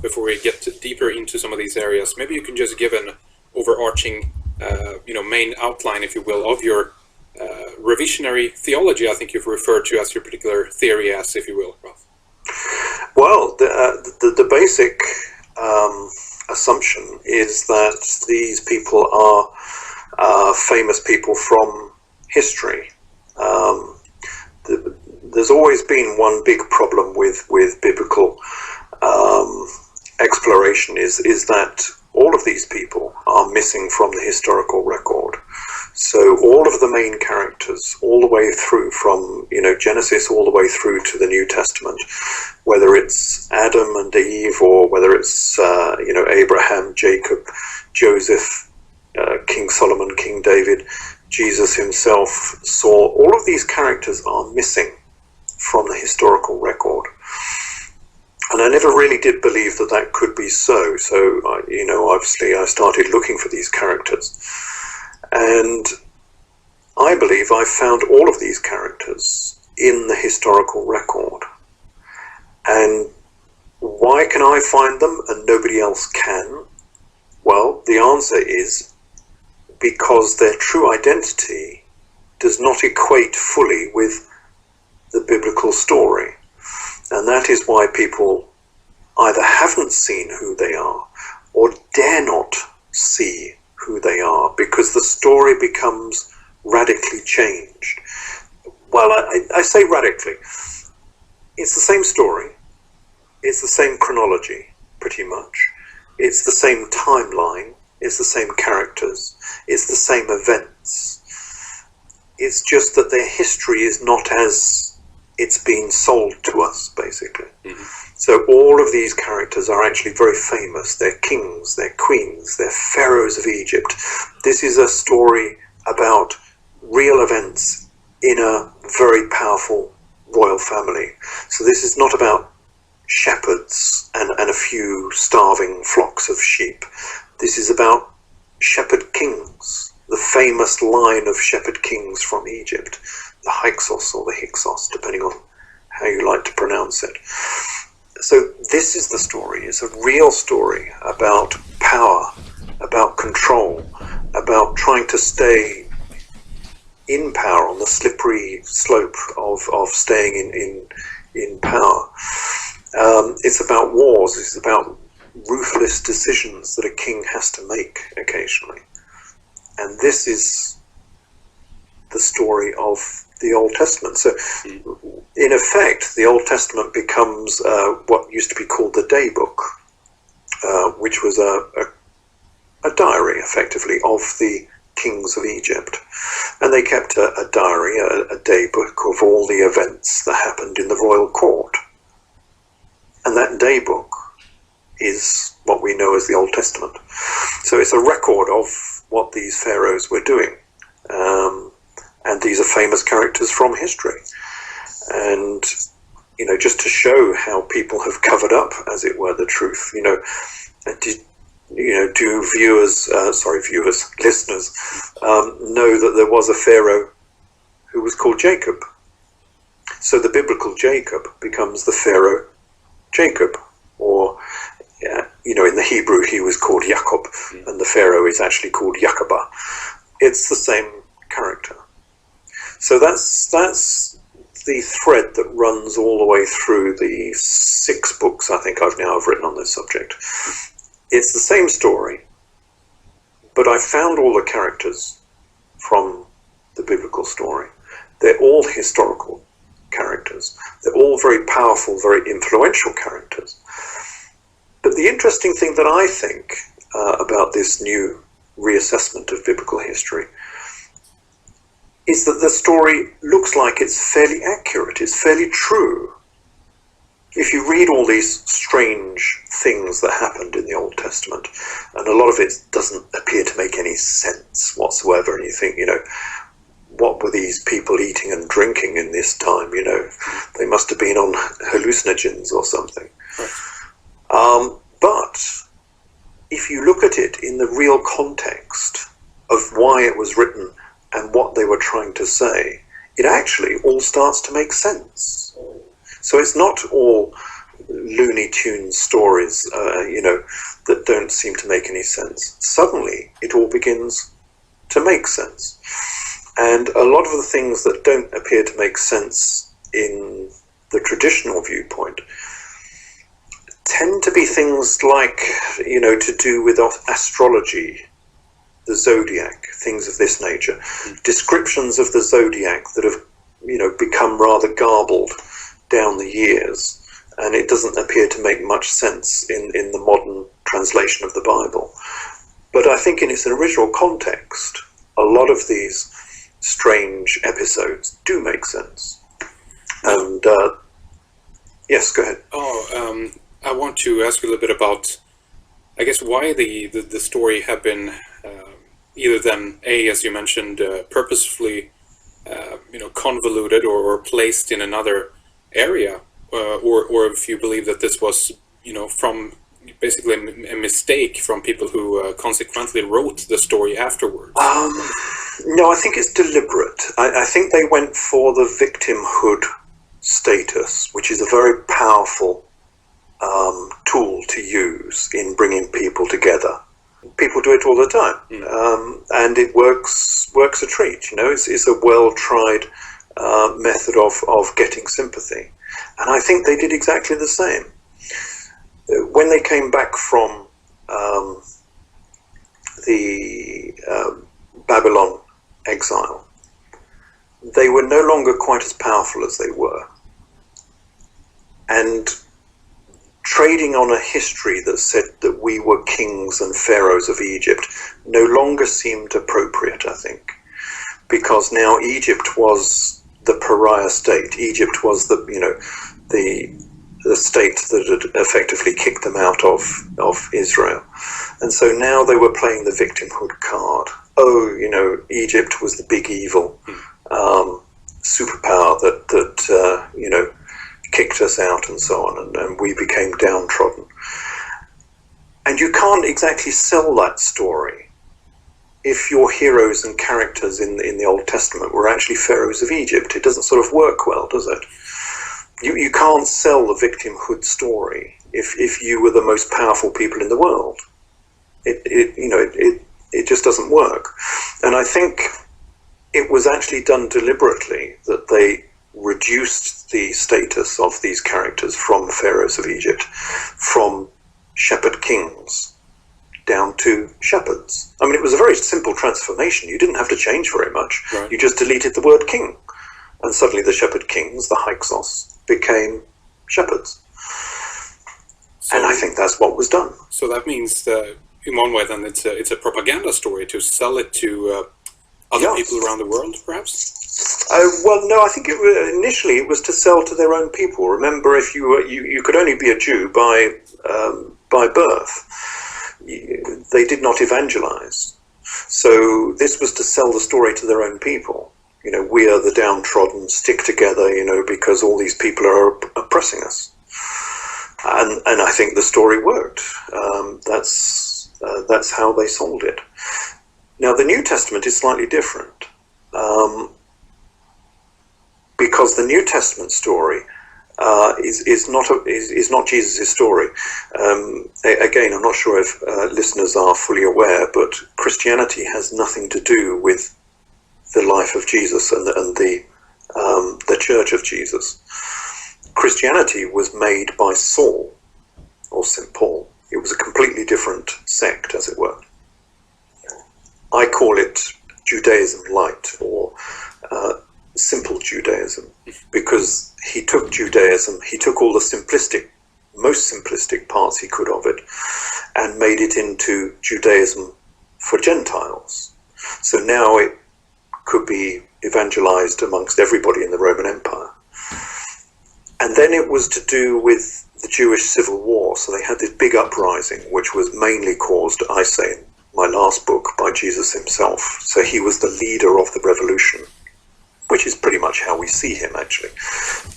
before we get deeper into some of these areas, maybe you can just give an overarching, main outline, if you will, of your revisionary theology. I think you've referred to as your particular theory, as if you will, Ralph. Well, the basic assumption is that these people are famous people from history. There's always been one big problem with biblical exploration is that all of these people are missing from the historical record. So all of the main characters, all the way through from Genesis all the way through to the New Testament, whether it's Adam and Eve or whether it's Abraham, Jacob, Joseph, King Solomon, King David, Jesus himself, Saul, all of these characters are missing from the historical record. And I never really did believe that that could be so. So, obviously I started looking for these characters. And I believe I found all of these characters in the historical record. And why can I find them and nobody else can? Well, the answer is because their true identity does not equate fully with the biblical story. And that is why people either haven't seen who they are or dare not see who they are, because the story becomes radically changed. Well, I say radically. It's the same story. It's the same chronology, pretty much. It's the same timeline. It's the same characters. It's the same events. It's just that their history is not as it's been sold to us, basically. Mm-hmm. So all of these characters are actually very famous. They're kings, they're queens, they're pharaohs of Egypt. This is a story about real events in a very powerful royal family. So this is not about shepherds and a few starving flocks of sheep. This is about shepherd kings, the famous line of shepherd kings from Egypt, the Hyksos or the Hyksos, depending on how you like to pronounce it. So this is the story. It's a real story about power, about control, about trying to stay in power on the slippery slope of staying in power. It's about wars. It's about ruthless decisions that a king has to make occasionally. And this is the story of the Old Testament. So, in effect, the Old Testament becomes what used to be called the Day Book, which was a diary, effectively, of the kings of Egypt. And they kept a diary, a day book of all the events that happened in the royal court. And that day book is what we know as the Old Testament. So it's a record of what these pharaohs were doing. And these are famous characters from history. And, just to show how people have covered up, as it were, the truth, do listeners, know that there was a pharaoh who was called Jacob. So the biblical Jacob becomes the pharaoh Jacob, or, in the Hebrew he was called Jacob, and the pharaoh is actually called Jacobah. It's the same character. So that's the thread that runs all the way through the 6 books I think I've written on this subject. It's the same story, but I found all the characters from the biblical story. They're all historical characters. They're all very powerful, very influential characters. But the interesting thing that I think about this new reassessment of biblical history is that the story looks like it's fairly accurate, it's fairly true. If you read all these strange things that happened in the Old Testament, and a lot of it doesn't appear to make any sense whatsoever, and you think, what were these people eating and drinking in this time? They must have been on hallucinogens or something. Right. But if you look at it in the real context of why it was written and what they were trying to say, it actually all starts to make sense. So it's not all Looney Tunes stories, that don't seem to make any sense. Suddenly, it all begins to make sense. And a lot of the things that don't appear to make sense in the traditional viewpoint tend to be things like, to do with astrology, the zodiac, things of this nature. Descriptions of the zodiac that have, become rather garbled down the years, and it doesn't appear to make much sense in the modern translation of the Bible. But I think in its original context, a lot of these strange episodes do make sense. And yes, go ahead. I want to ask you a little bit about, I guess, why the story have been either then, as you mentioned, purposefully convoluted or placed in another area, or if you believe that this was from basically a mistake from people who consequently wrote the story afterwards. No, I think it's deliberate. I think they went for the victimhood status, which is a very powerful tool to use in bringing people together. People do it all the time, and it works a treat. It's a well-tried method of getting sympathy, and I think they did exactly the same. When they came back from the Babylon exile, they were no longer quite as powerful as they were, and trading on a history that said that we were kings and pharaohs of Egypt no longer seemed appropriate, I think, because now Egypt was the pariah state. Egypt was the state that had effectively kicked them out of Israel. And so now they were playing the victimhood card. Egypt was the big evil superpower that kicked us out and so on, and we became downtrodden. And you can't exactly sell that story if your heroes and characters in the Old Testament were actually pharaohs of Egypt. It doesn't sort of work well, does it? You can't sell the victimhood story if you were the most powerful people in the world. It just doesn't work. And I think it was actually done deliberately, that they reduced the status of these characters from pharaohs of Egypt, from shepherd kings down to shepherds. I mean, it was a very simple transformation. You didn't have to change very much. Right. You just deleted the word king, and suddenly the shepherd kings, the Hyksos, became shepherds. And I think that's what was done. So that means that in one way then it's a propaganda story to sell it to other people around the world, perhaps? Well, no, I think initially it was to sell to their own people. Remember, if you could only be a Jew by birth. They did not evangelize. So this was to sell the story to their own people. We are the downtrodden, stick together, because all these people are oppressing us. And I think the story worked. That's how they sold it. Now, the New Testament is slightly different. Because the New Testament story is not Jesus' story. Again, I'm not sure if listeners are fully aware, but Christianity has nothing to do with the life of Jesus and the Church of Jesus. Christianity was made by Saul, or St. Paul. It was a completely different sect, as it were. I call it Judaism light, or simple Judaism, because he took Judaism, he took all the most simplistic parts he could of it, and made it into Judaism for Gentiles. So now it could be evangelized amongst everybody in the Roman Empire. And then it was to do with the Jewish Civil War. So they had this big uprising, which was mainly caused, I say in my last book, by Jesus himself. So he was the leader of the revolution, which is pretty much how we see him, actually,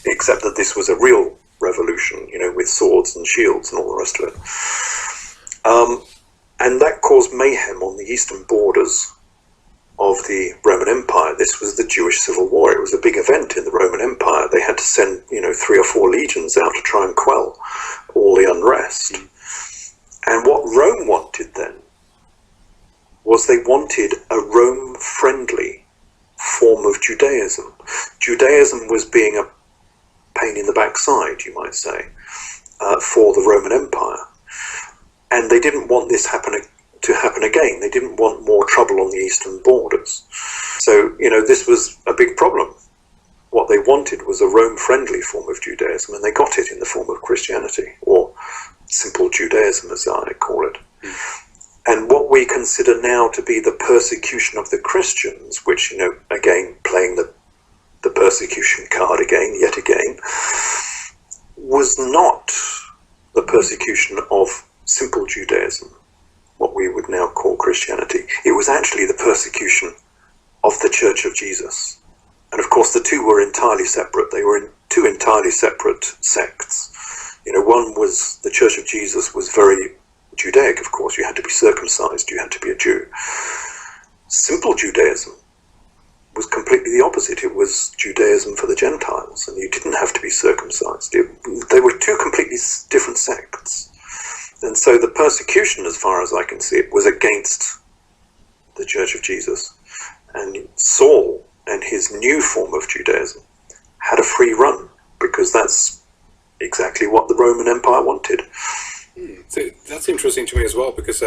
except that this was a real revolution, with swords and shields and all the rest of it. And that caused mayhem on the eastern borders of the Roman Empire. This was the Jewish Civil War. It was a big event in the Roman Empire. They had to send, 3 or 4 legions out to try and quell all the unrest. And what Rome wanted then was they wanted a Rome-friendly form of Judaism. Judaism was being a pain in the backside, you might say, for the Roman Empire. And they didn't want this to happen again. They didn't want more trouble on the eastern borders. So, this was a big problem. What they wanted was a Rome-friendly form of Judaism, and they got it in the form of Christianity, or simple Judaism, as I call it. And what we consider now to be the persecution of the Christians, which, again, playing the persecution card yet again, was not the persecution of simple Judaism, what we would now call Christianity. It was actually the persecution of the Church of Jesus. And of course the two were entirely separate. They were in 2 entirely separate sects. One was, the Church of Jesus was very Judaic, of course. You had to be circumcised, you had to be a Jew. Simple Judaism was completely the opposite. It was Judaism for the Gentiles, and you didn't have to be circumcised. They were 2 completely different sects. And so the persecution, as far as I can see it, was against the Church of Jesus. And Saul and his new form of Judaism had a free run, because that's exactly what the Roman Empire wanted. So that's interesting to me as well, because